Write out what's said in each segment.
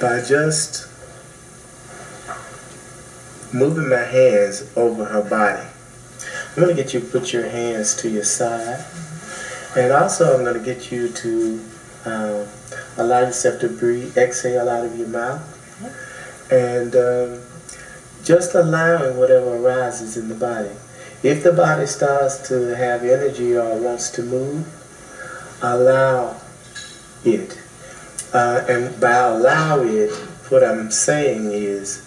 by just moving my hands over her body. I'm going to get you to put your hands to your side. And also I'm going to get you to allow yourself to breathe, exhale out of your mouth. And just allowing whatever arises in the body. If the body starts to have energy or wants to move, allow it. And by allow it, what I'm saying is,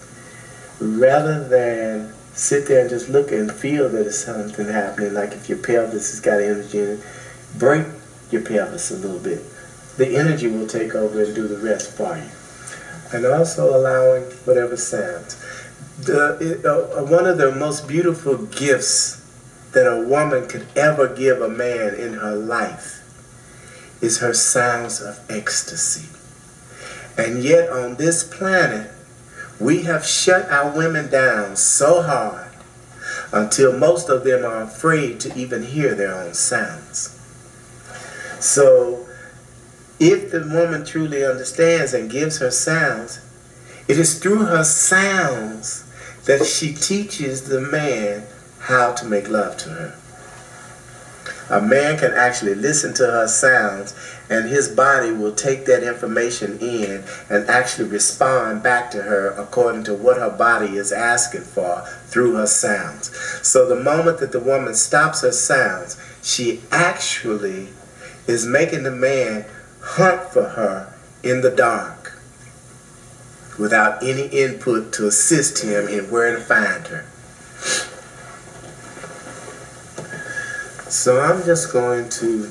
rather than sit there and just look and feel that there's something happening, like if your pelvis has got energy in it, break your pelvis a little bit. The energy will take over and do the rest for you. And also allowing whatever sounds. One of the most beautiful gifts that a woman could ever give a man in her life is her sounds of ecstasy. And yet on this planet, we have shut our women down so hard until most of them are afraid to even hear their own sounds. So if the woman truly understands and gives her sounds, it is through her sounds that she teaches the man how to make love to her. A man can actually listen to her sounds, and his body will take that information in and actually respond back to her according to what her body is asking for through her sounds. So the moment that the woman stops her sounds, she actually is making the man hunt for her in the dark without any input to assist him in where to find her. So I'm just going to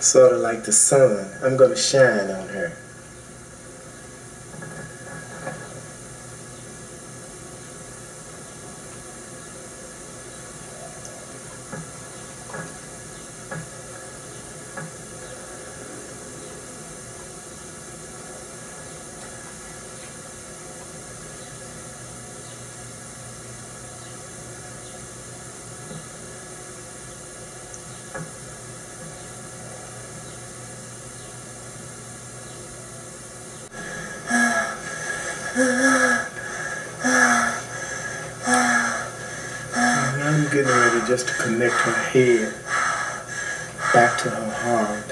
sort of like the sun, I'm going to shine on her. I'm getting ready just to connect her head back to her heart.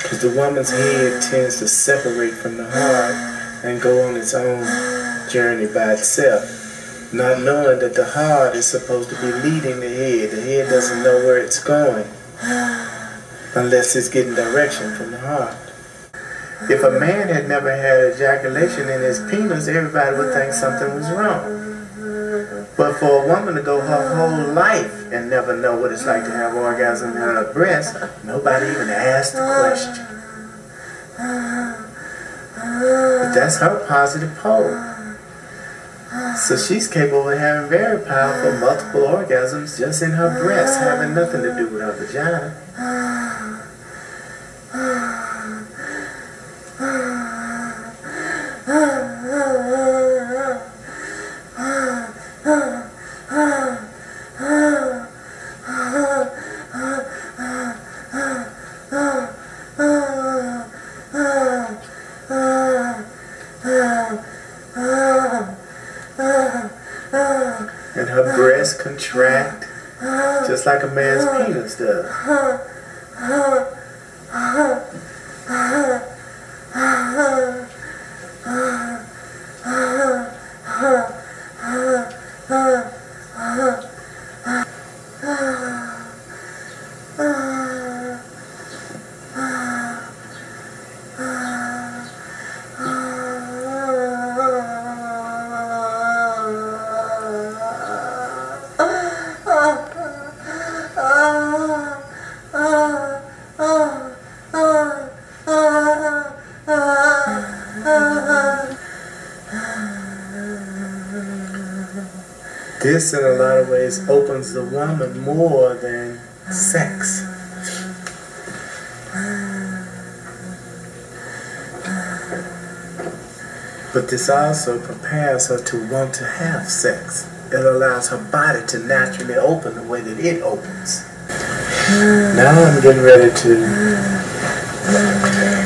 Because the woman's head tends to separate from the heart and go on its own journey by itself, not knowing that the heart is supposed to be leading the head. The head doesn't know where it's going unless it's getting direction from the heart. If a man had never had ejaculation in his penis, everybody would think something was wrong. But for a woman to go her whole life and never know what it's like to have orgasm in her breast, nobody even asked the question. But that's her positive pole. So she's capable of having very powerful multiple orgasms just in her breast, having nothing to do with her vagina. And her breasts contract just like a man's penis does. This, in a lot of ways, opens the woman more than sex. But this also prepares her to want to have sex It allows her body to naturally open the way that it opens. Now I'm getting ready to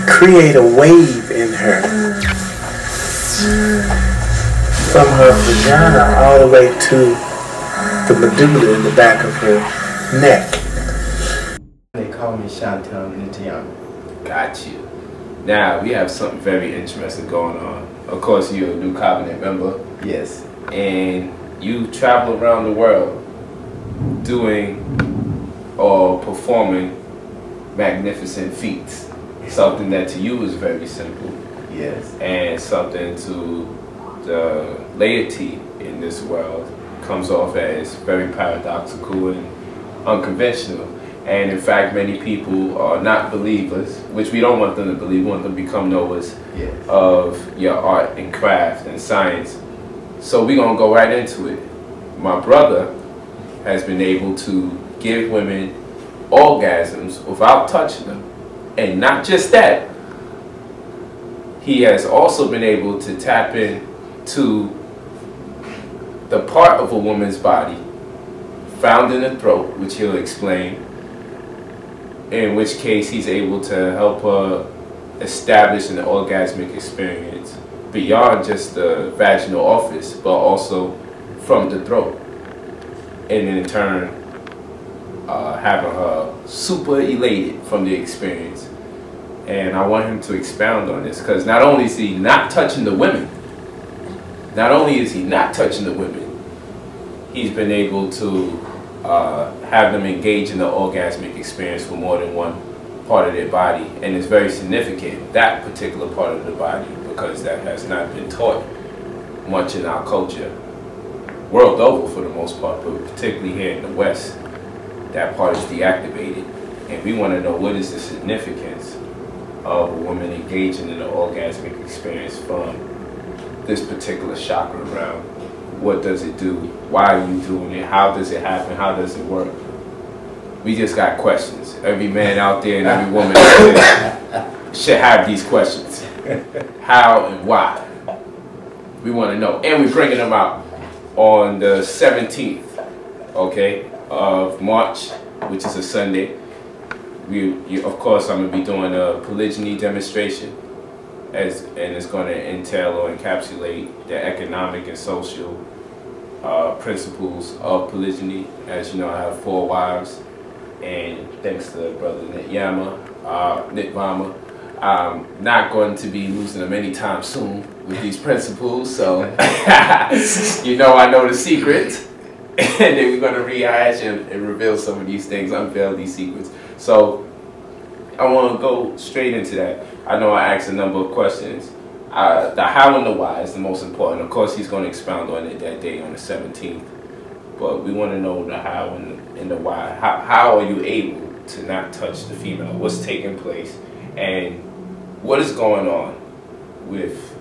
create a wave in her. From her vagina all the way to the medulla in the back of her neck. They call me Chantel Nitiyama. Got you. Now, we have something very interesting going on. Of course, you're a New Covenant member. Yes. And you travel around the world doing or performing magnificent feats. Something that to you is very simple. Yes. And something to the laity in this world comes off as very paradoxical and unconventional. And in fact, many people are not believers, which we don't want them to believe. We want them to become knowers of your art and craft and science. So we're going to go right into it. My brother has been able to give women orgasms without touching them. And not just that, he has also been able to tap into the part of a woman's body found in the throat, which he'll explain, in which case he's able to help her establish an orgasmic experience beyond just the vaginal orifice, but also from the throat, and in turn having her super elated from the experience. And I want him to expound on this, because not only is he not touching the women, he's been able to have them engage in the orgasmic experience for more than one part of their body. And it's very significant, that particular part of the body, because that has not been taught much in our culture, world over for the most part, but particularly here in the West, that part is deactivated. And we want to know, what is the significance of a woman engaging in the orgasmic experience from this particular chakra round? What does it do? Why are you doing it? How does it happen? How does it work? We just got questions. Every man out there and every woman out there should have these questions. How and why? We want to know. And we're bringing them out on the 17th, okay, of March, which is a Sunday. Of course, I'm going to be doing a polygyny demonstration, and it's going to entail or encapsulate the economic and social principles of polygyny. As you know, I have 4 wives, and thanks to Brother Nitvama, I'm not going to be losing them anytime soon with these principles. So, you know, I know the secret, and then we're going to rehash and reveal some of these things, unveil these secrets. So I want to go straight into that. I know I asked a number of questions. The how and the why is the most important. Of course, he's going to expound on it that day on the 17th. But we want to know the how and the why. How are you able to not touch the female? What's taking place? And what is going on with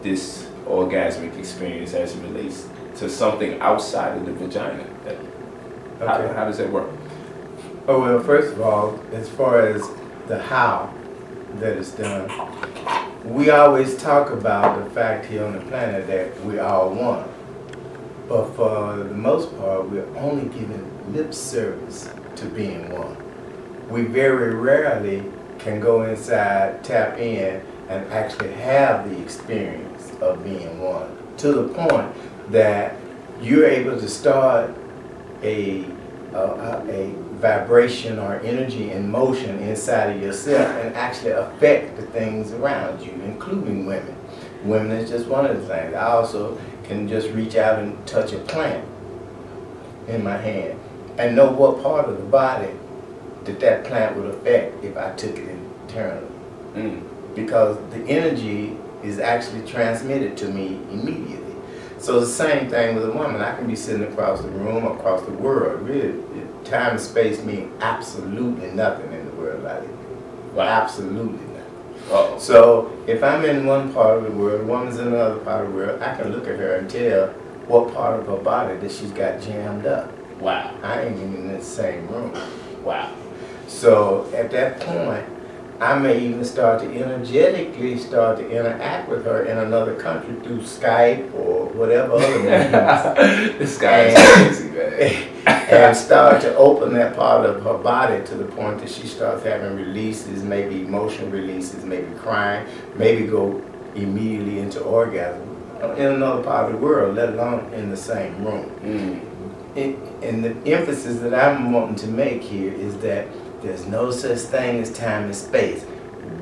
this orgasmic experience as it relates to something outside of the vagina? How does that work? Oh, well, first of all, as far as the how that is done, we always talk about the fact here on the planet that we are one. But for the most part, we're only giving lip service to being one. We very rarely can go inside, tap in, and actually have the experience of being one, to the point that you're able to start a vibration or energy in motion inside of yourself and actually affect the things around you, including women. Women is just one of the things. I also can just reach out and touch a plant in my hand and know what part of the body that plant would affect if I took it internally. Because the energy is actually transmitted to me immediately. So the same thing with a woman. I can be sitting across the room, across the world. Really, time and space mean absolutely nothing in the world I live in. Well, absolutely nothing. So if I'm in one part of the world, a woman's in another part of the world, I can look at her and tell what part of her body that she's got jammed up. Wow. I ain't even in the same room. Wow. So at that point, I may even start to energetically start to interact with her in another country through Skype or whatever other means. This guy is crazy, man. And start to open that part of her body to the point that she starts having releases, maybe emotional releases, maybe crying, maybe go immediately into orgasm in another part of the world, let alone in the same room. And the emphasis that I'm wanting to make here is that there's no such thing as time and space.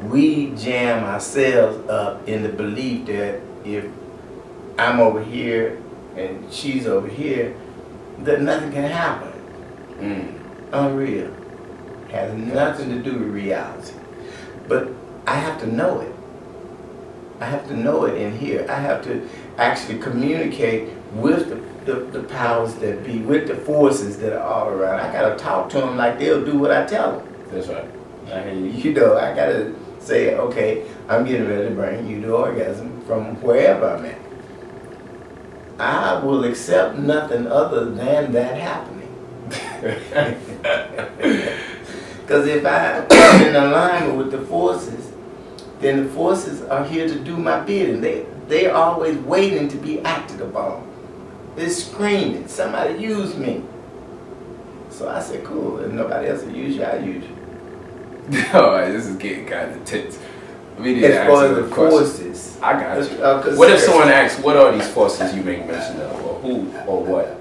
We jam ourselves up in the belief that if I'm over here and she's over here, that nothing can happen. Unreal. Has nothing to do with reality. But I have to know it. I have to know it in here. I have to actually communicate with the powers that be, with the forces that are all around. I gotta talk to them like they'll do what I tell them. That's right. I hear you. You know, I gotta say, okay, I'm getting ready to bring you to orgasm from wherever I'm at. I will accept nothing other than that happening. Because if I'm in alignment with the forces, then the forces are here to do my bidding. They're always waiting to be acted upon. They're screaming, somebody use me. So I said, cool, if nobody else will use you, I'll use you. Alright, this is getting kind of tense. As far as the forces. I got you. What if someone asks, what are these forces you make mention of, or who, or what?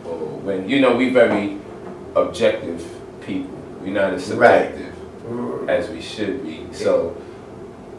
Or when, you know, we very objective people. We're not as subjective as we should be. So,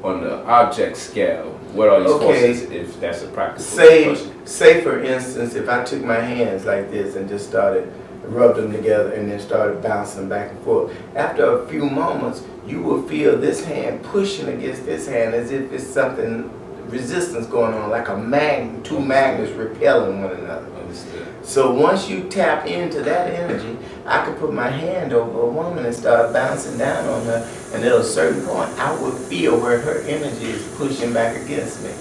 on the object scale, what are these forces, if that's a practical question? Say for instance, if I took my hands like this and just started, rubbed them together and then started bouncing back and forth. After a few moments, you will feel this hand pushing against this hand as if it's something, resistance going on, like a magnet, two magnets repelling one another. Understood. So once you tap into that energy, I could put my hand over a woman and start bouncing down on her, and at a certain point, I would feel where her energy is pushing back against me.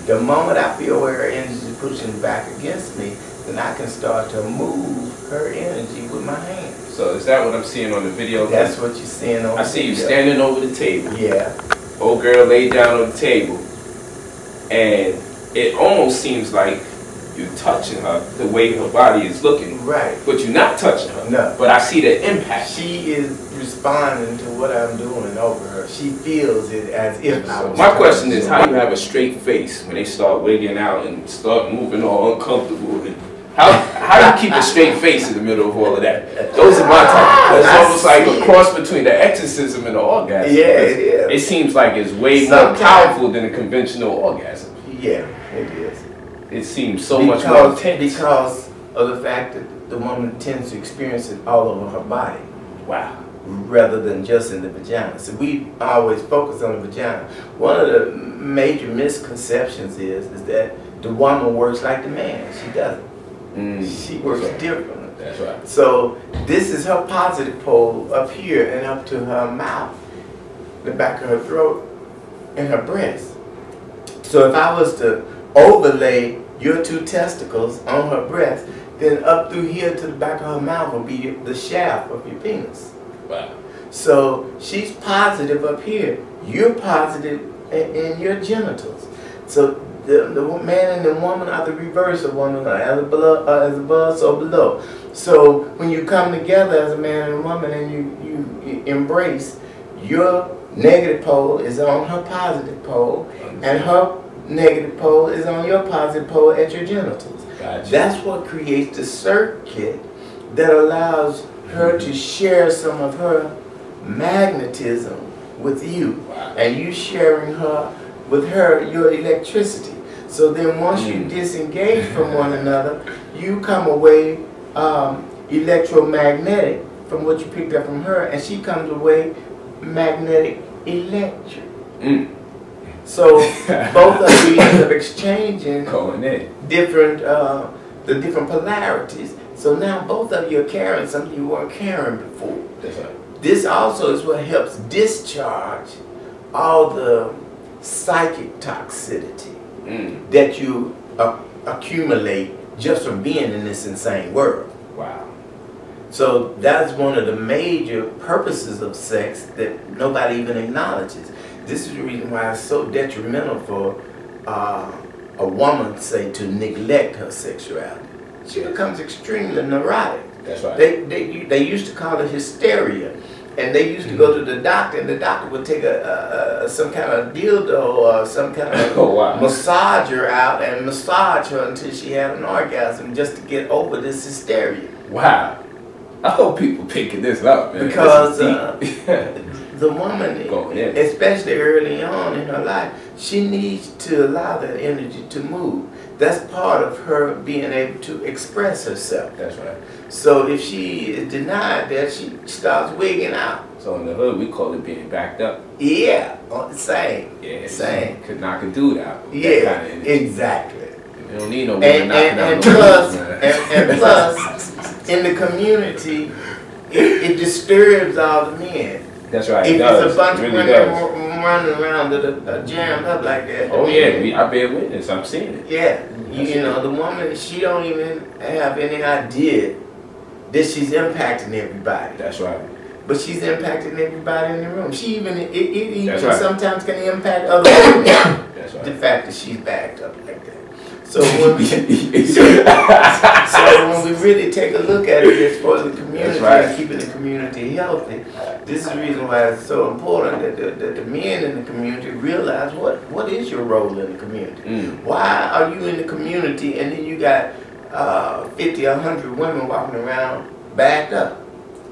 The moment I feel where her energy is pushing back against me, then I can start to move her energy with my hands. So is that what I'm seeing on the video? That's what you're seeing on the video. I see you standing over the table. Yeah. Old girl laid down on the table, and it almost seems like you're touching her the way her body is looking. Right. But you're not touching her. No. But I see the impact. She is responding to what I'm doing over her. She feels it as if I was. My question is, how you have a straight face when they start wigging out and start moving all uncomfortable? And how do you keep a straight face in the middle of all of that? Those are my type. It's almost like a cross between the exorcism and the orgasm. Yeah, it is. It seems like it's way more powerful than a conventional orgasm. Yeah, it is. It seems so much more intense. Because of the fact that the woman tends to experience it all over her body. Wow. Rather than just in the vagina. So we always focus on the vagina. One of the major misconceptions is that the woman works like the man. She doesn't. She works differently. That's right. So this is her positive pole up here and up to her mouth, the back of her throat, and her breast. So if I was to overlay your two testicles on her breast, then up through here to the back of her mouth will be the shaft of your penis. Wow. So she's positive up here. You're positive in your genitals. So the man and the woman are the reverse of one another, as above, so below. So when you come together as a man and a woman and you embrace, your negative pole is on her positive pole, and her negative pole is on your positive pole at your genitals. Gotcha. That's what creates the circuit that allows her to share some of her magnetism with you, and you sharing her with her your electricity. So then once you disengage from one another, you come away electromagnetic from what you picked up from her, and she comes away magnetic electric. So both of you end up exchanging different the different polarities. So now both of you are carrying something you weren't carrying before. That's right. This also is what helps discharge all the psychic toxicity that you accumulate just from being in this insane world. Wow. So that's one of the major purposes of sex that nobody even acknowledges. This is the reason why it's so detrimental for a woman, say, to neglect her sexuality. She becomes extremely neurotic. That's right. They used to call it hysteria. And they used to go to the doctor, and the doctor would take some kind of dildo or some kind of massager out and massage her until she had an orgasm just to get over this hysteria. Wow. I hope people picking this up, man. Because the woman, especially early on in her life, she needs to allow that energy to move. That's part of her being able to express herself. That's right. So if she is denied that, she starts wigging out. So in the hood, we call it being backed up. Yeah, same. Yeah, same. Could knock a dude out. Yeah, kind of exactly. You don't need no woman knocking out And no plus, dudes, and plus, in the community, it disturbs all the men. That's right. If it's a bunch of women does. running around that are jammed up like that. Oh yeah, I bear witness. I'm seeing it. Yeah, you know, the woman, she don't even have any idea that she's impacting everybody. That's right. But she's impacting everybody in the room. She even it even right. sometimes can impact other women. That's right. The fact that she's backed up like that. So when we so when we really take a look at it as far as the community and keeping the community healthy, this is the reason why it's so important that the men in the community realize what is your role in the community. Why are you in the community and then you got 50 or 100 women walking around backed up?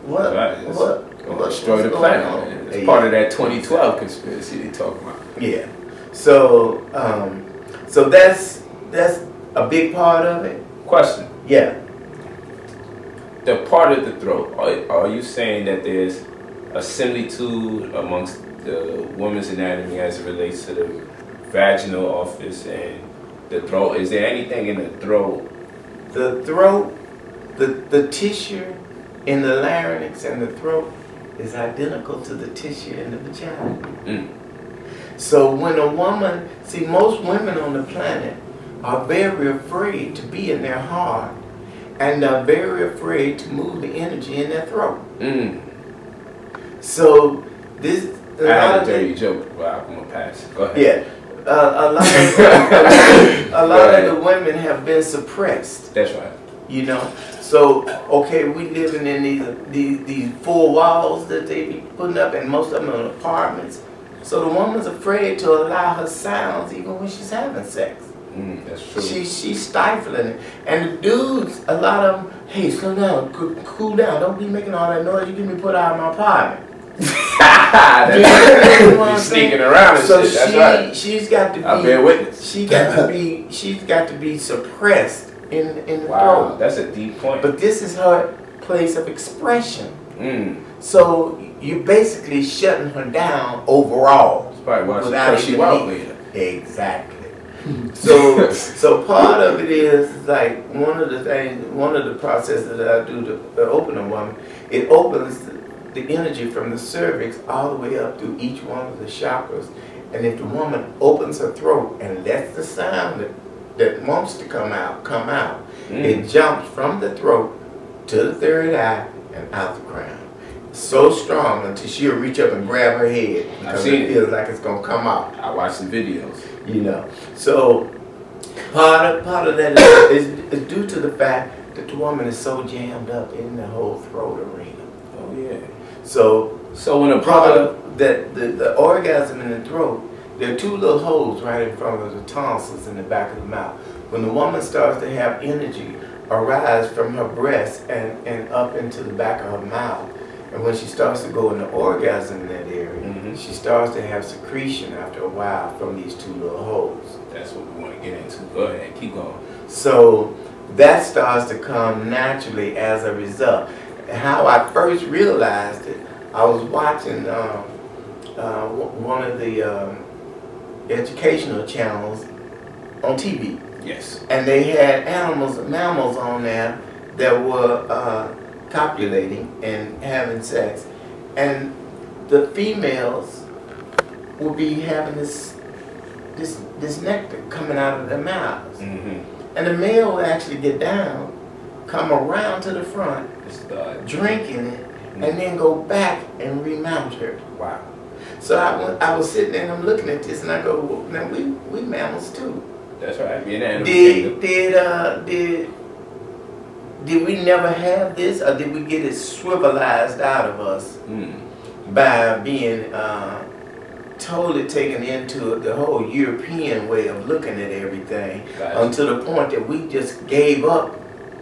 Destroy the planet. It's part of that 2012 conspiracy they talk about. Yeah. So so that's a big part of it. Question. Yeah. The part of the throat, are you saying that there's a similitude amongst the woman's anatomy as it relates to the vaginal orifice and the throat? Is there anything in the throat? The throat, the tissue in the larynx and the throat is identical to the tissue in the vagina. So when a woman, see, most women on the planet are very afraid to be in their heart, and they're very afraid to move the energy in their throat. So this. I had a dirty joke. Well, I'm gonna pass. Go ahead. Yeah, a lot of the women have been suppressed. That's right. You know. So okay, we living in these four walls that they be putting up, and most of them are apartments. So the woman's afraid to allow her sounds even when she's having sex. That's true. She's stifling it. And the dudes, a lot of them, hey, slow down, cool down, don't be making all that noise, you get me put out of my apartment. She's sneaking around and so shit. That's right. She's got to be. I bear witness. She's got to be suppressed in the throat. Wow, that's a deep point. But this is her place of expression. So you're basically shutting her down overall. That's probably why she out later. Exactly. So part of it is like one of the processes that I do to open a woman. It opens the energy from the cervix all the way up through each one of the chakras, and if the woman opens her throat and lets the sound that wants to come out, it jumps from the throat to the third eye and out the crown. So strong until she'll reach up and grab her head because it feels like it's gonna come out. I watched some videos. You know, so part of that is due to the fact that the woman is so jammed up in the whole throat arena. Oh yeah. So when a part of that the orgasm in the throat, there are two little holes right in front of the tonsils in the back of the mouth. When the woman starts to have energy arise from her breast and up into the back of her mouth, and when she starts to go into orgasm in that area, she starts to have secretion after a while from these two little holes. That's what we want to get into. Go ahead, keep going. So that starts to come naturally as a result. How I first realized it, I was watching one of the educational channels on TV. Yes. And they had mammals on there that were copulating and having sex, and the females will be having this nectar coming out of their mouths, and the male will actually get down come around to the front, drinking it, and then go back and remount her. Wow. So I was sitting there and I'm looking at this and I go, well, now we mammals too. That's right. Being an animal did we never have this, or did we get it swivelized out of us by being totally taken into the whole European way of looking at everything, until the point that we just gave up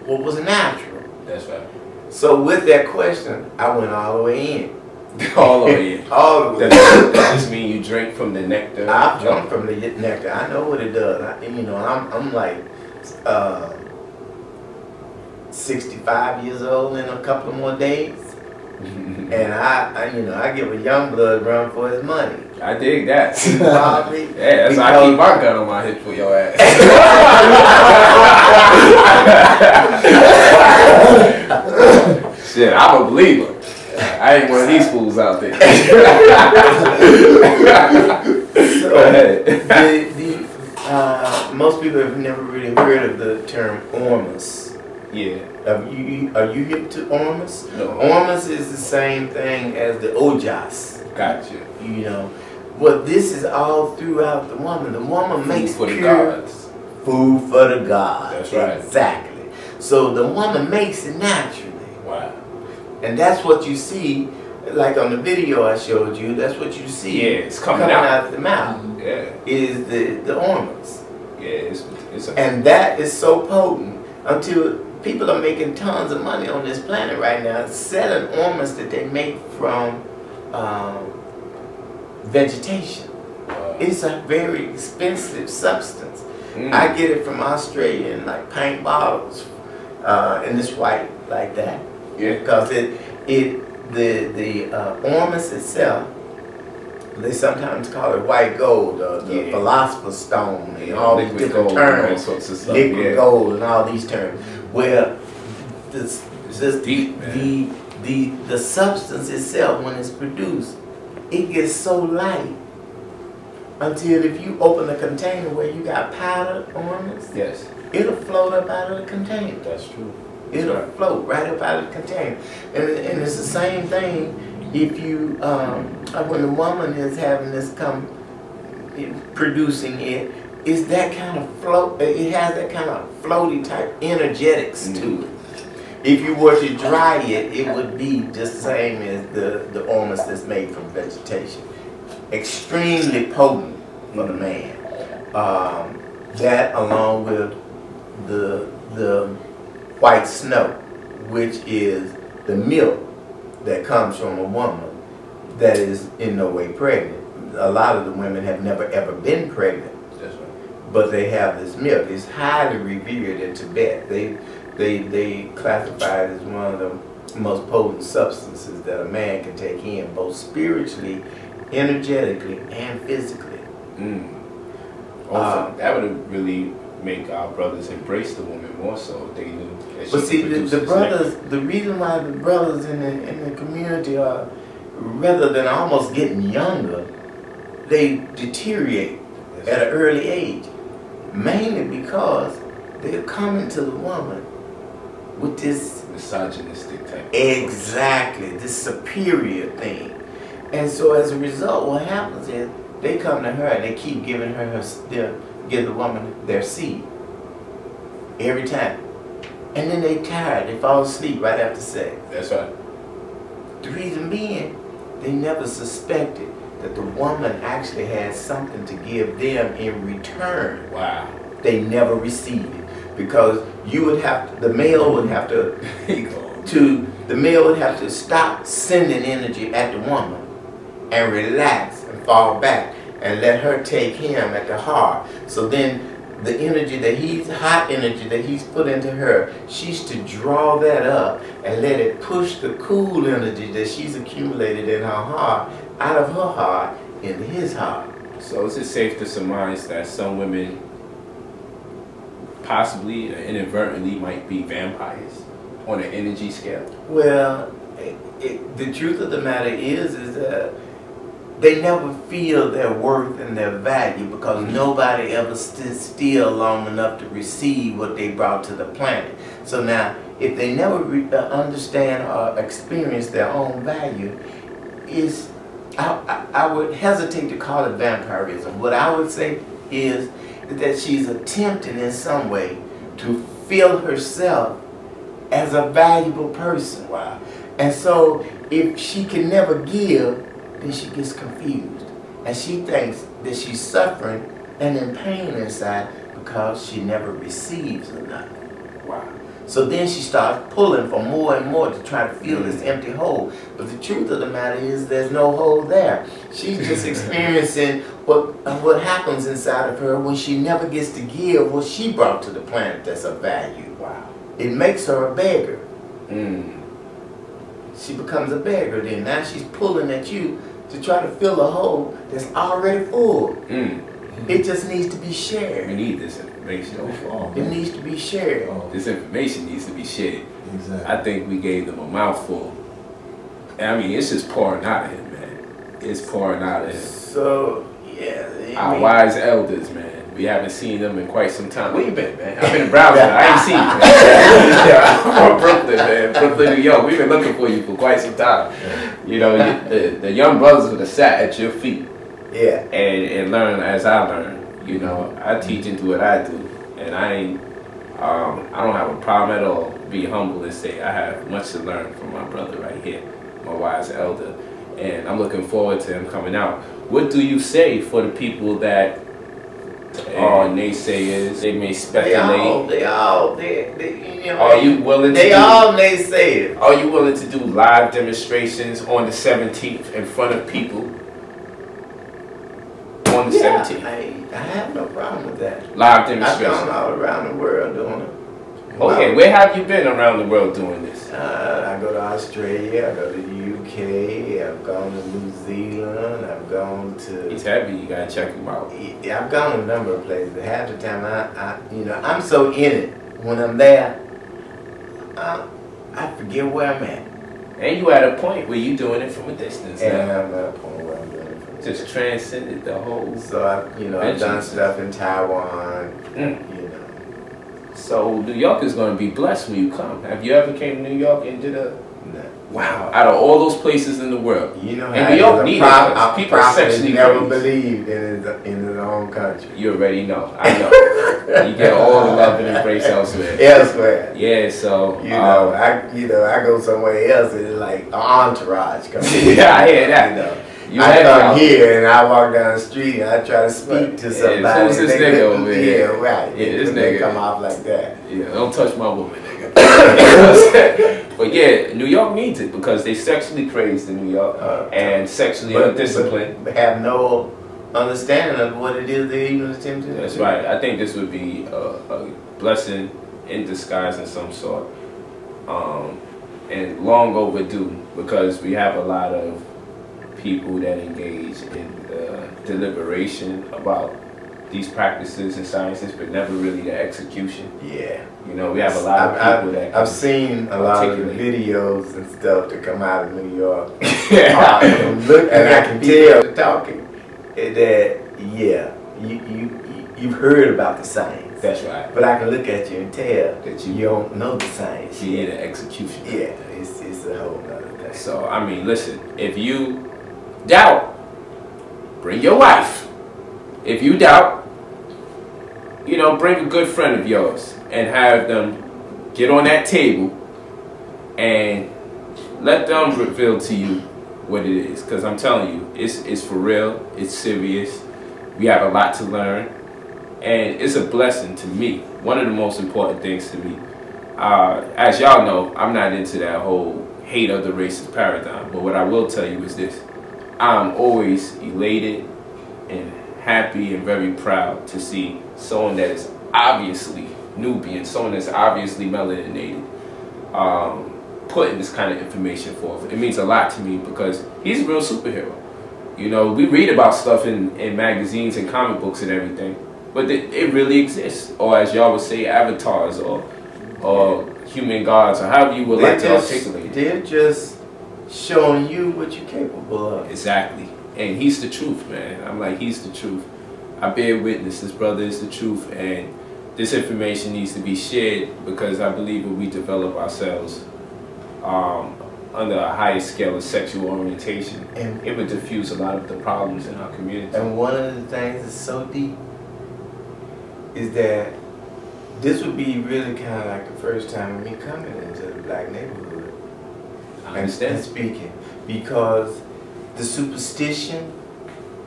what was natural? That's right. So with that question, I went all the way in. All the way in. All the way in. Does this mean you drink from the nectar? I've drunk from the nectar. I know what it does. I'm like 65 years old in a couple of more days. And I give a young blood run for his money. I dig that. Probably. Yeah, that's why I keep my gun on my hip for your ass. Shit, I'm a believer. I ain't one of these fools out there. So, go ahead. Most people have never really heard of the term ormus. Yeah. Are you hip to ormus? No. Ormus is the same thing as the ojas. Gotcha. Well, this is all throughout the woman. The woman makes food for the pure gods. Food for the gods. That's right. Exactly. So the woman makes it naturally. Wow. And that's what you see, like on the video I showed you, that's what you see. Yeah, it's coming out the mouth. Yeah. Is the ormus. Yeah, and that is so potent until people are making tons of money on this planet right now selling ormus that they make from vegetation. It's a very expensive substance. I get it from Australia in like pint bottles, and it's white like that. Yeah. Because the ormus itself, they sometimes call it white gold, or the philosopher's stone, and all these different terms, liquid gold, and all these terms. Where the substance itself, when it's produced, it gets so light until if you open a container where you got powdered ormus, it'll float up out of the container. That's true. It'll float right up out of the container. And it's the same thing if you, when the woman is having this producing it, it's that kind of float, it has that kind of floaty type energetics to it. If you were to dry it, it would be just the same as the ormus that's made from vegetation. Extremely potent for the man. That along with the white snow, which is the milk that comes from a woman that is in no way pregnant. A lot of the women have never ever been pregnant. That's right. But they have this milk. It's highly revered in Tibet. They classify it as one of the most potent substances that a man can take in, both spiritually, energetically, and physically. That would really make our brothers embrace the woman more so if they knew that. But see, the brothers, the reason why the brothers in the community are, rather than almost getting younger, they deteriorate at an early age, mainly because they're coming to the woman with this misogynistic type. Exactly, this superior thing. And so as a result, what happens is they come to her and they keep giving her give the woman their seed every time. And then they tired, they fall asleep right after sex. That's right. The reason being, they never suspected that the woman actually had something to give them in return. Wow. They never received it. Because you would have to, the male would have to stop sending energy at the woman and relax and fall back and let her take him at the heart. So then the energy that hot energy that he's put into her, she's to draw that up and let it push the cool energy that she's accumulated in her heart out of her heart into his heart. So is it safe to surmise that some women possibly inadvertently might be vampires on an energy scale? Well, the truth of the matter is that they never feel their worth and their value because nobody ever stood still long enough to receive what they brought to the planet. So now, if they never understand or experience their own value, is I would hesitate to call it vampirism. What I would say is that she's attempting in some way to feel herself as a valuable person. Wow. And so if she can never give, then she gets confused. And she thinks that she's suffering and in pain inside because she never receives enough. Wow. So then she starts pulling for more and more to try to fill this empty hole. But the truth of the matter is there's no hole there. She's just experiencing what happens inside of her when she never gets to give what she brought to the planet that's of value. Wow. It makes her a beggar. Mm. She becomes a beggar then. Now she's pulling at you to try to fill a hole that's already full. Mm. It just needs to be We shared. need this information. It needs to be shared. This information needs to be shared. Exactly. I think we gave them a mouthful. I mean, it's just pouring out of him, man. It's pouring out of him. So, yeah. Our wise elders, man. We haven't seen them in quite some time. Where you been, man? I've been in Brownsville. I ain't seen you, man. Yeah, I'm from Brooklyn, man. Brooklyn, New York. We've been looking for you for quite some time. You know, the young brothers would have sat at your feet. Yeah. And learn as I learn. You know, I teach and do what I do, and I don't have a problem at all. Be humble and say I have much to learn from my brother right here, my wise elder, and I'm looking forward to him coming out. What do you say for the people that are naysayers? They may speculate. They all, you know. Are you willing? They all naysayers. Are you willing to do live demonstrations on the 17th in front of people? On the 17th. I have no problem with that. Live I've demonstrations. gone all around the world doing it. Okay, where have you been around the world doing this? I go to Australia, I go to the UK, I've gone to New Zealand, I've gone to... He's heavy, you gotta check him out. Yeah, I've gone to a number of places. Half the time, I'm so in it. When I'm there, I forget where I'm at. And you at a point where you're doing it from a distance And now. I'm at a point where I'm doing it from Just transcended the whole... So, I've done stuff in Taiwan, you know. So New York is going to be blessed when you come. Have you ever came to New York and did a... No. Wow. Out of all those places in the world. You know and how New York needs it. People sexually never crazy. believed in his own country. You already know. I know. You get all the love and embrace elsewhere. Elsewhere. Yeah, so... I go somewhere else and it's like an entourage comes in. Yeah, I hear that. I come here and I walk down the street and I try to speak to somebody. Yeah, who's this nigga over here? Yeah, right. Yeah, this they nigga. come off like that. Yeah, don't touch my woman, nigga. You know what I'm saying? But yeah, New York needs it because they sexually crazed in New York and sexually undisciplined. But have no understanding of what it is they're even attempting to do. That's right. I think this would be a blessing in disguise in some sort. And long overdue because we have a lot of people that engage in deliberation about these practices and sciences, but never really the execution. Yeah. You know, we have a lot of people that... I've seen a lot of the videos and stuff that come out of New York. Yeah. And I can tell talking that, yeah, you've heard about the science. That's right. But I can look at you and tell that you don't know the science. Yeah, the execution. Yeah, it's a whole other thing. So, I mean, listen, if you doubt, bring your wife. If you doubt, you know, bring a good friend of yours and have them get on that table and let them reveal to you what it is. Because I'm telling you, it's for real, it's serious. We have a lot to learn. And it's a blessing to me. One of the most important things to me. As y'all know, I'm not into that whole hate of the racist paradigm. But what I will tell you is this. I'm always elated and happy and very proud to see someone that is obviously Nubian, someone that's obviously melaninated, putting this kind of information forth. It means a lot to me because he's a real superhero. You know, we read about stuff in magazines and comic books and everything, but it really exists. Or as y'all would say, avatars or human gods, or however you would like to articulate it. They're just showing you what you're capable of. Exactly. And he's the truth, man. I'm like, he's the truth. I bear witness. This brother is the truth. And this information needs to be shared because I believe if we develop ourselves under a higher scale of sexual orientation, and it would diffuse a lot of the problems in our community. And one of the things that's so deep is that this would be really kind of like the first time of me coming into the black neighborhood. I understand. And speaking, because the superstition,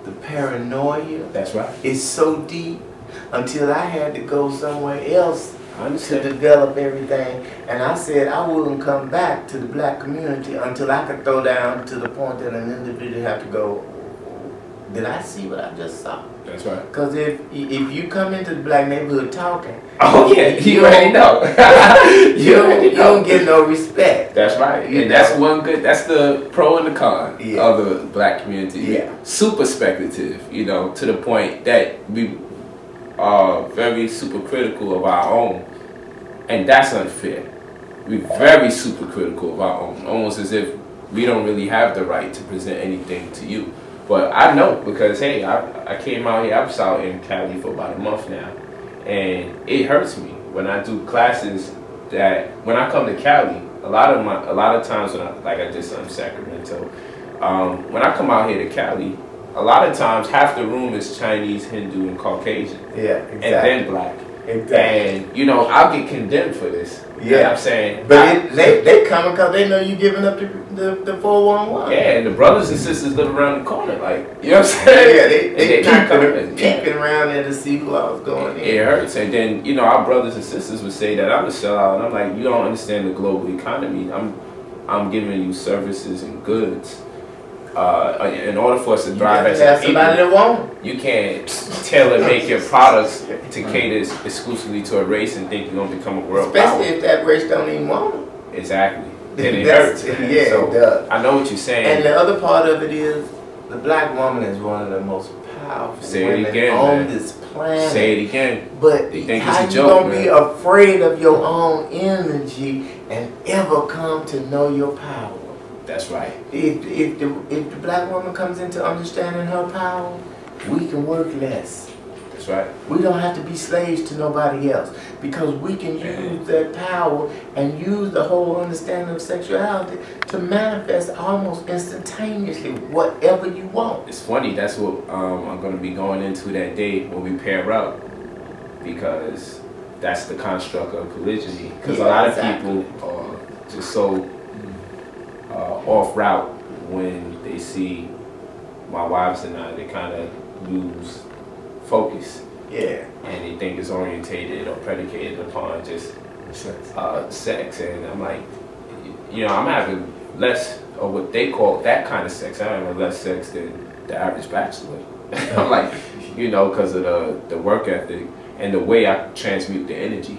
the paranoia, That's right. is so deep until I had to go somewhere else I to understand. develop everything. And I said I wouldn't come back to the black community until I could throw down to the point that an individual have to go, did I see what I just saw? That's right. Because if you come into the black neighborhood talking, Oh yeah, you already know. you don't get no respect. That's right. You And know? that's one good, that's the pro and the con Yeah. of the black community. Yeah. Super speculative, you know, to the point that we are very super critical of our own. And that's unfair. We're very super critical of our own. Almost as if we don't really have the right to present anything to you. But I know because, hey, I came out here, I was out in Cali for about a month now. And it hurts me when I do classes that, when I come to Cali, a lot of times when I just in Sacramento, when I come out here to Cali, a lot of times half the room is Chinese, Hindu, and Caucasian. Yeah, exactly. And then black. Exactly. And, you know, I'll get condemned for this. Yeah. You know what I'm saying? But they come because they know you giving up the 411. Yeah, and the brothers and sisters live around the corner, like, you know what I'm saying? Yeah, they not coming. peeping around there to see who I was going in. It hurts. And then, you know, our brothers and sisters would say that I'm a sellout. And I'm like, you don't understand the global economy. I'm giving you services and goods. In order for us to thrive as a people, you can't tailor make your products to cater exclusively to a race and think you're going to become a world power. Especially if that race don't even want it. Exactly. And it hurts. Yeah, So, it does. I know what you're saying. And the other part of it is the black woman is one of the most powerful Say it women again, on man. this planet. Say it again. But They think how it's a you joke, gonna man. be afraid of your own energy and ever come to know your power? That's right. If the black woman comes into understanding her power, we can work less. That's right. We don't have to be slaves to nobody else because we can use that power and use the whole understanding of sexuality to manifest almost instantaneously whatever you want. It's funny. That's what I'm going to be going into that day when we pair up, because that's the construct of polygyny. Because a lot of people are just so off route when they see my wives and I. They kind of lose focus. Yeah. And they think it's orientated or predicated upon just sex. And I'm like, you know, I'm having less of what they call that kind of sex. I'm having less sex than the average bachelor. I'm like, you know, because of the work ethic and the way I transmute the energy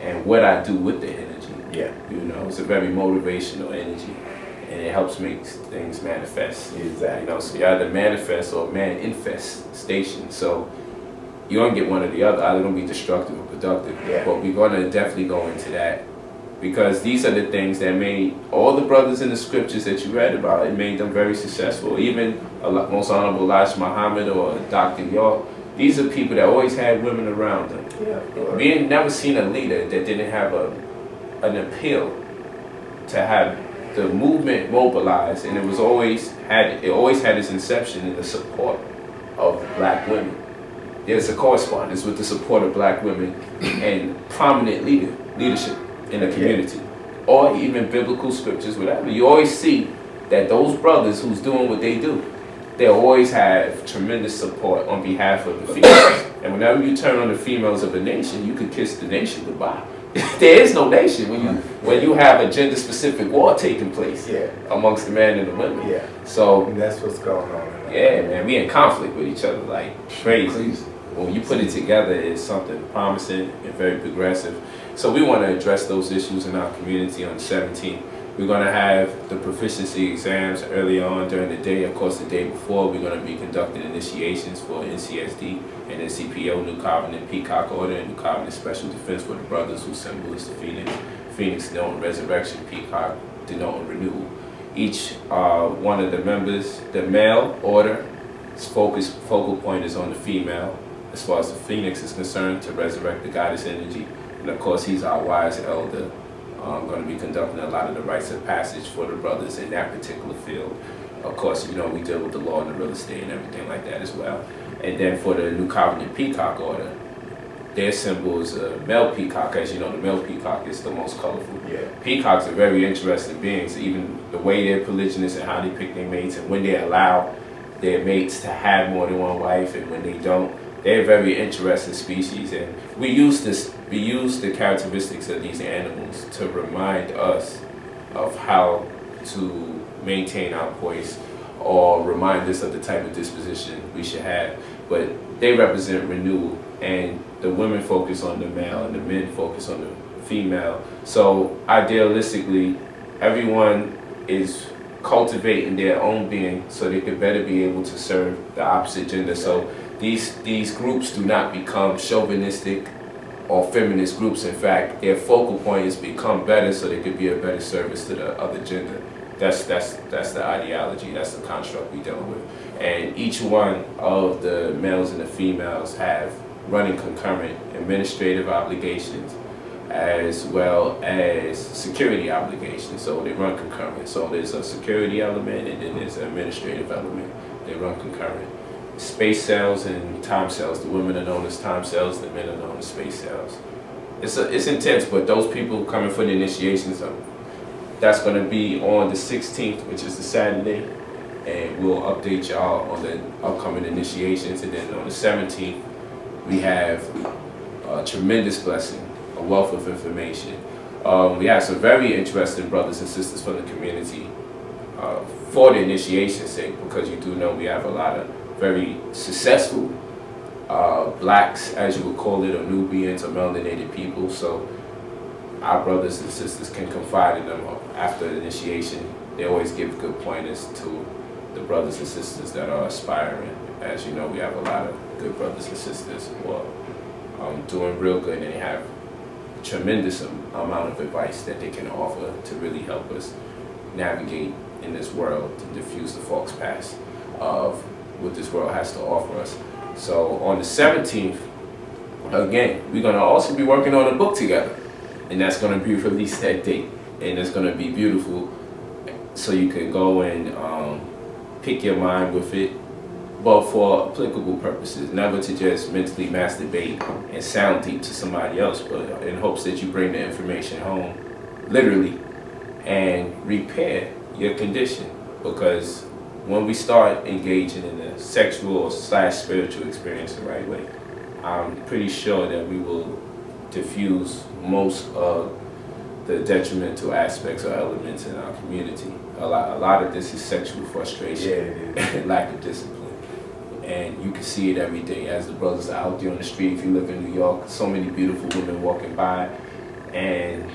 and what I do with the energy. Yeah. You know, it's a very motivational energy, and it helps make things manifest. Exactly. You know, so you either manifest or manifestation. So you're gonna get one or the other. Either gonna be destructive or productive. Yeah. But we're gonna definitely go into that, because these are the things that made all the brothers in the scriptures that you read about. It made them very successful. Even Most Honorable Elijah Muhammad or Dr. York. These are people that always had women around them. Yeah. We ain't never seen a leader that didn't have an appeal to have the movement mobilized, and it always had its inception in the support of black women. There's a correspondence with the support of black women and prominent leadership in the community, or even biblical scriptures, whatever. You always see that those brothers who's doing what they do, they always have tremendous support on behalf of the females. And whenever you turn on the females of a nation, you could kiss the nation goodbye. There is no nation when you have a gender-specific war taking place amongst the men and the women. Yeah. So And that's what's going on. yeah, man, we in conflict with each other like crazy. When you put it together, it's something promising and very progressive. So we want to address those issues in our community on the 17th. We're going to have the proficiency exams early on during the day. Of course, the day before, we're going to be conducting initiations for NCSD and NCPO, New Covenant, Peacock Order, and New Covenant Special Defense for the brothers, whose symbol is the Phoenix. Phoenix denoting resurrection, Peacock denoting renewal. Each one of the members, the male order, focal point is on the female, as far as the phoenix is concerned, to resurrect the goddess energy. And of course, he's our wise elder. Going to be conducting a lot of the rites of passage for the brothers in that particular field. Of course, you know, we deal with the law and the real estate and everything like that as well. And then for the New Covenant Peacock Order, their symbol is a male peacock. As you know, the male peacock is the most colorful. Yeah. Peacocks are very interesting beings, even the way they're polygynous and how they pick their mates and when they allow their mates to have more than one wife and when they don't. They're a very interesting species, and we use the characteristics of these animals to remind us of how to maintain our poise, or remind us of the type of disposition we should have. But they represent renewal, and the women focus on the male and the men focus on the female. So idealistically, everyone is cultivating their own being so they could better be able to serve the opposite gender. So these groups do not become chauvinistic or feminist groups. In fact, their focal point is become better so they could be a better service to the other gender. That's the ideology, that's the construct we deal with. And each one of the males and the females have running concurrent administrative obligations as well as security obligations. So they run concurrent. So there's a security element and then there's an administrative element. They run concurrent. Space cells and time cells. The women are known as time cells, the men are known as space cells. It's intense, but those people coming for the initiations, that's going to be on the 16th, which is the Saturday, and we'll update y'all on the upcoming initiations. And then on the 17th, we have a tremendous blessing, a wealth of information. We have some very interesting brothers and sisters from the community for the initiation's sake, because you do know we have a lot of very successful blacks, as you would call it, or Nubians or melanated people. So our brothers and sisters can confide in them after the initiation. They always give good pointers to the brothers and sisters that are aspiring. As you know, we have a lot of good brothers and sisters who are doing real good, and they have a tremendous amount of advice that they can offer to really help us navigate in this world, to diffuse the false past of what this world has to offer us. So on the 17th, again, we're going to also be working on a book together, and that's going to be released that date, and it's going to be beautiful, so you can go and pick your mind with it, but for applicable purposes, never to just mentally masturbate and sound deep to somebody else, but in hopes that you bring the information home, literally, and repair your condition. Because when we start engaging in a sexual / spiritual experience the right way, I'm pretty sure that we will diffuse most of the detrimental aspects or elements in our community. A lot of this is sexual frustration and lack of discipline. And you can see it every day as the brothers are out there on the street. If you live in New York, so many beautiful women walking by, and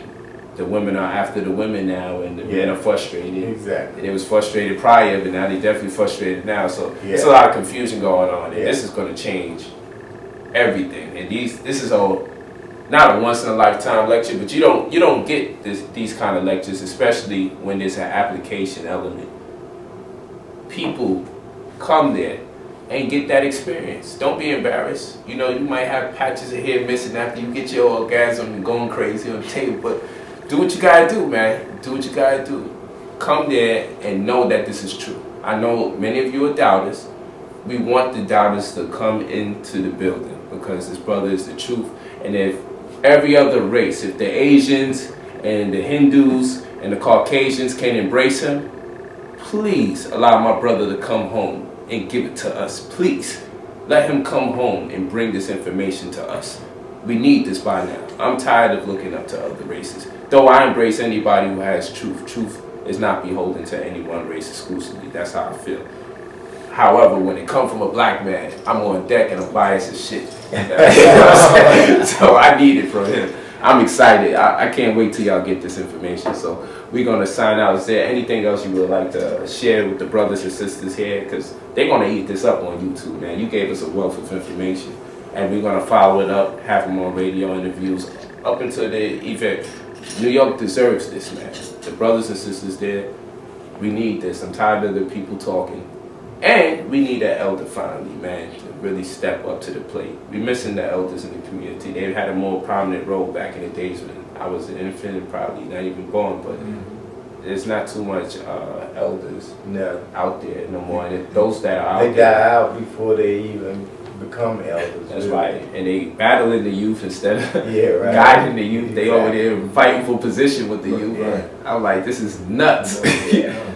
the women are after the women now, and the men are frustrated. Exactly. They was frustrated prior, but now they definitely frustrated now. So there's a lot of confusion going on, and this is going to change everything. And this is not a once in a lifetime lecture, but you don't get these kind of lectures, especially when there's an application element. People come there and get that experience. Don't be embarrassed. You know, you might have patches of hair missing after you get your orgasm and going crazy on the table, but do what you gotta do, man. Do what you gotta do. Come there and know that this is true. I know many of you are doubters. We want the doubters to come into the building, because this brother is the truth. And if every other race, if the Asians and the Hindus and the Caucasians can embrace him, please allow my brother to come home and give it to us. Please let him come home and bring this information to us. We need this by now. I'm tired of looking up to other races. Though I embrace anybody who has truth. Truth is not beholden to any one race exclusively. That's how I feel. However, when it comes from a black man, I'm on deck and I'm biased as shit. So I need it from him. I'm excited. I can't wait till y'all get this information. So we're going to sign out. Is there anything else you would like to share with the brothers and sisters here? Because they're going to eat this up on YouTube, man. You gave us a wealth of information. And we're going to follow it up, have them on radio interviews up until the event. New York deserves this, man. The brothers and sisters there, we need this. I'm tired of the people talking. And we need an elder finally, man, to really step up to the plate. We're missing the elders in the community. They had a more prominent role back in the days when I was an infant and probably not even born, but there's not too much elders out there no more. And those that are out they die out before they even become elders. That's right. And they battling the youth instead of guiding the youth. They over there fighting for position with the youth. Right. I'm like, this is nuts.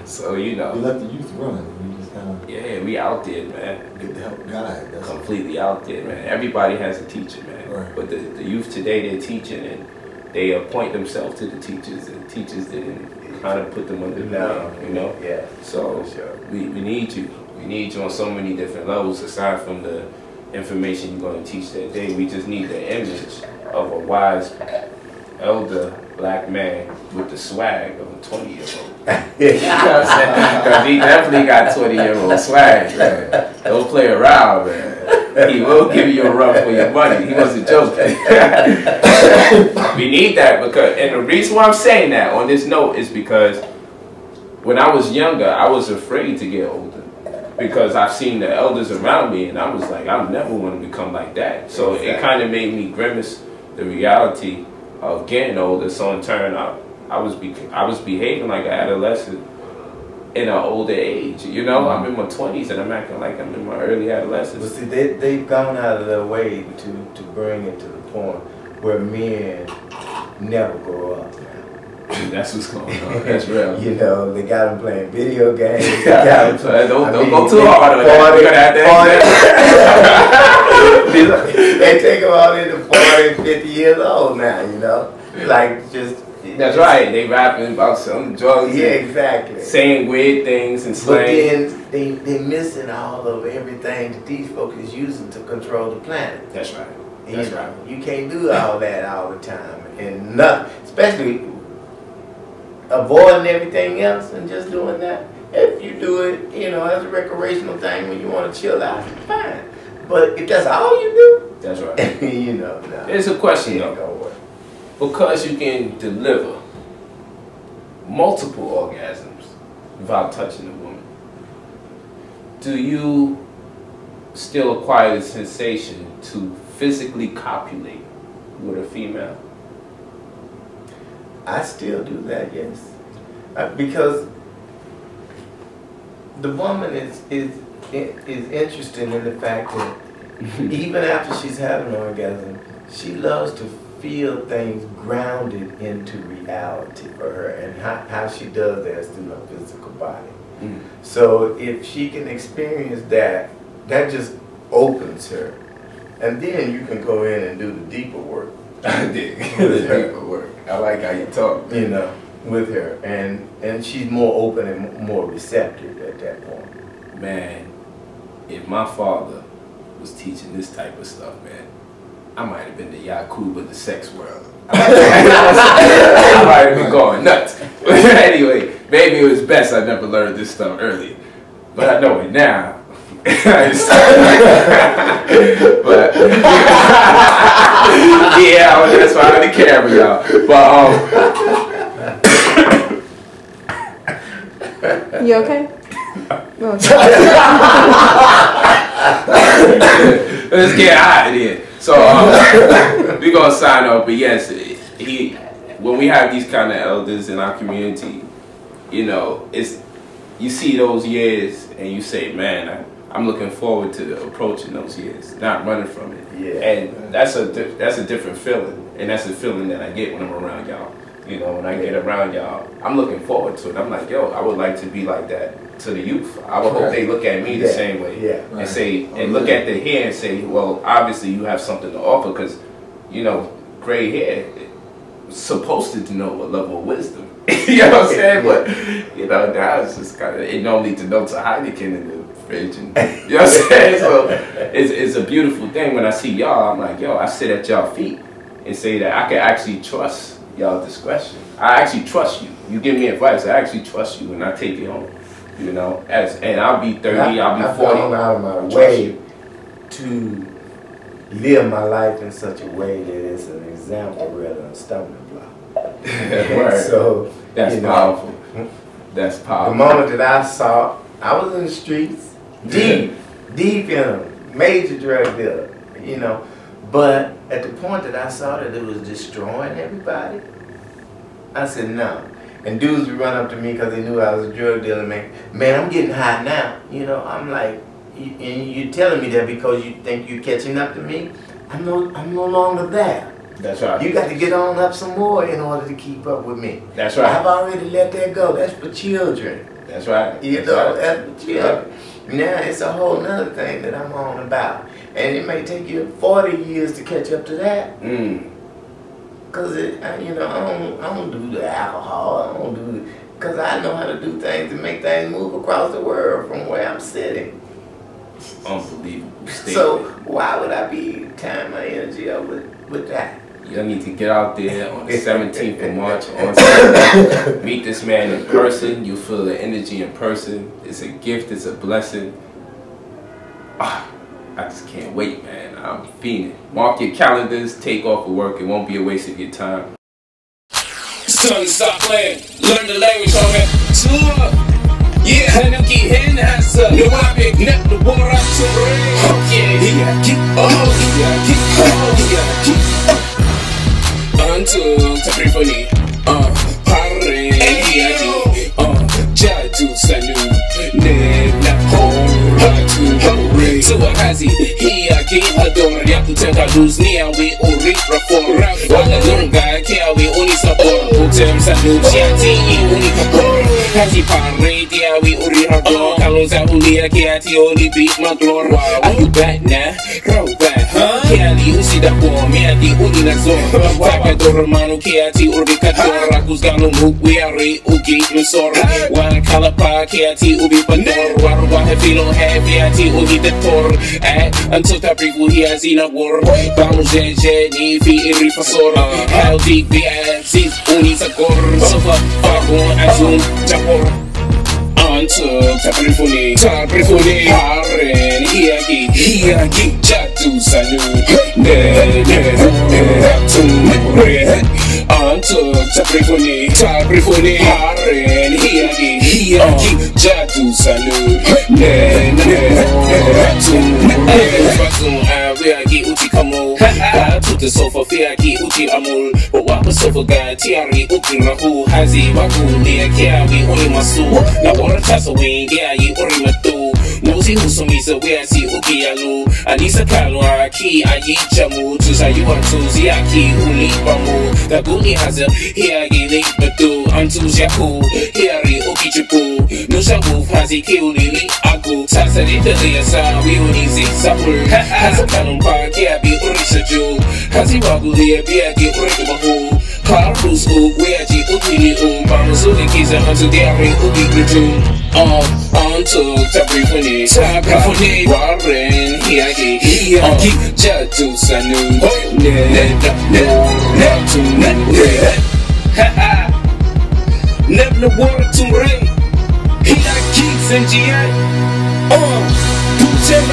So, you know. You let the youth run. We just kind of we out there, man. get the help guide. That's Completely out there, man. Everybody has a teacher, man. Right. But the youth today, they're teaching and they appoint themselves to the teachers, and teachers didn't kind of put them under the wing, you know? Yeah. So we need you. We need you on so many different levels aside from the information you're going to teach that day. We just need the image of a wise elder black man with the swag of a 20-year-old. You know what I'm saying? Because he definitely got 20-year-old swag, man. Don't play around, man. He will give you a run for your money. He wasn't joking. We need that because, and the reason why I'm saying that on this note is because when I was younger, I was afraid to get older because I've seen the elders around me, and I was like, I never want to become like that. So it kind of made me grimace the reality of getting older. So in turn, I was behaving like an adolescent in an older age. You know, I'm in my 20s and I'm acting like I'm in my early adolescence. But see, they've gone out of their way to bring it to the point where men never grow up now. That's what's going on. That's real. You know, they got them playing video games. They got them don't go too hard on that. We're gonna have to they take them out into 40 and 50 years old now, you know? Like, just... That's right. They rapping about some drugs. Yeah, exactly. Saying weird things and slang. But then they missing all of everything that these folks is using to control the planet. That's right. That's right. You can't do all that all the time. And nothing, especially avoiding everything else and just doing that. If you do it, you know, as a recreational thing when you want to chill out, fine. But if that's all you do, that's right. You know, no. There's a question though. Because you can deliver multiple orgasms without touching a woman, do you still acquire the sensation to physically copulate with a female? I still do that, yes. Because the woman is interesting in the fact that even after she's had an orgasm, she loves to feel things grounded into reality for her, and how she does that is through her physical body. So if she can experience that, that just opens her. And then you can go in and do the deeper work. The deeper work. I like how you talk. You know, with her. And she's more open and more receptive at that point. Man, if my father was teaching this type of stuff, man, I might have been the Yakub of the sex world. I might have been going nuts. Anyway, maybe it was best I never learned this stuff earlier. But I know it now. But yeah, that's why I had to carry y'all. But you okay? Let's get out of here. So we're gonna sign off. But yes, when we have these kind of elders in our community, you know, you see those years and you say, man, I'm looking forward to approaching those years, not running from it. Yeah. And that's a different feeling, and that's a feeling that I get when I'm around y'all. You know, when I get around y'all, I'm looking forward to it. I'm like, yo, I would like to be like that to the youth. I would hope they look at me the same way and say, and look at the hair and say, well, obviously you have something to offer because, you know, gray hair is supposed to denote a level of wisdom. You know what I'm saying? But, you know, now it's just kind of, it normally denotes a Heineken in the fridge. And, you know what I'm saying? So it's a beautiful thing when I see y'all. I'm like, yo, I sit at y'all feet and say that I can actually trust y'all discretion. I actually trust you. You give me advice. I actually trust you and I take it home. You know, and I'll be 30, I'll be 40. I've gone out of my way to live my life in such a way that it's an example rather than a stumbling block. So that's powerful. That's powerful. The moment that I was in the streets, Deep in them. Major drug dealer, you know. But at the point that I saw that it was destroying everybody, I said no. And dudes would run up to me because they knew I was a drug dealer. Man, I'm getting high now. You know, I'm like, and you're telling me that because you think you're catching up to me? I'm no longer there. That's right. You got to get on up some more in order to keep up with me. That's right. I've already let that go. That's for children. That's right. You know, that's for children. Now it's a whole nother thing that I'm on about. And it may take you 40 years to catch up to that. Because, you know, I don't do the alcohol. I don't do the, because I know how to do things and make things move across the world from where I'm sitting. Unbelievable statement. So why would I be tying my energy up with that? You need to get out there on the 17th of March on Sunday. Meet this man in person. You'll feel the energy in person. It's a gift. It's a blessing. I just can't wait, man. I'm fiending. Mark your calendars. Take off of work. It won't be a waste of your time. It's time to stop playing. Learn the language, homie. Tour. Yeah, Hanuki Hen has a new topic. Net the water to rain. Oh, yeah. Keep Until Taprifoni, Pare, Jadu Sanu, Nena Hatu, Suakazi, Hiaki, Hador, Yakutenka, Luznia, we Uri, Rafor, Wagalunga, Kia, we only support, Putem Sanu, Chiati, Unikapor, Hazi Pare, Dia, we Uri, Hador, Kalonza, Ulia, Kiati, only beat my glory. Are you back now? Roll back, huh? Kiali, Usi, the poor, Miati, Uninazor, Vakador, Manu, Kiati, Urikador, Rakuzgano, Mukwari, Uki, Nusor, Wan Kalapa, Kiati, Ubi, Pandor, Warwa, Filo, Haviati, Ugi, the Tor, until Taprifu, he has in a war, Bamuze, Nifi, Irifasor, how deep the Aziz, Unisakor, Sofa, Fagun, Azum, Japor. Until Taprifuni, Haren, Hiaki, Jatu Sanu, until Taprifuni, Haren, Hiaki, Jatu Sanu, Reagi Uti Kamo, to the sofa, Fiaki Uti Amul, but what was sofa guy, Tiari Uti Rahu, Hazi Waku, Nia Kiawi, Unimasu, Nawara Tasaway, Yai, Urimatu, Nosi Usumisa, where I see Uki Alu, Anisa Kalwa, Ki, Ayi Jamu, Tuzayuan Tuziaki, Uli Bamu, Taguni has a Hiagi Link Batu, Antuziaku, Hiari Uki Chipu, Nushabu, Hazi Kiuli, Aku, Tasarita Liasa, we Unizi Sapur, Hazakanum Park, Yabi Urisaju, Hazi Wagulia, Biaki Uribahu, Karus U, Weaji Ukini Bamusuli Kiza, unto the Ari Uki Gritu, unto Taprifuni, Warren, Hiaki, Jatu Sanu, Never water to rain, Hiaki, Senji, Putem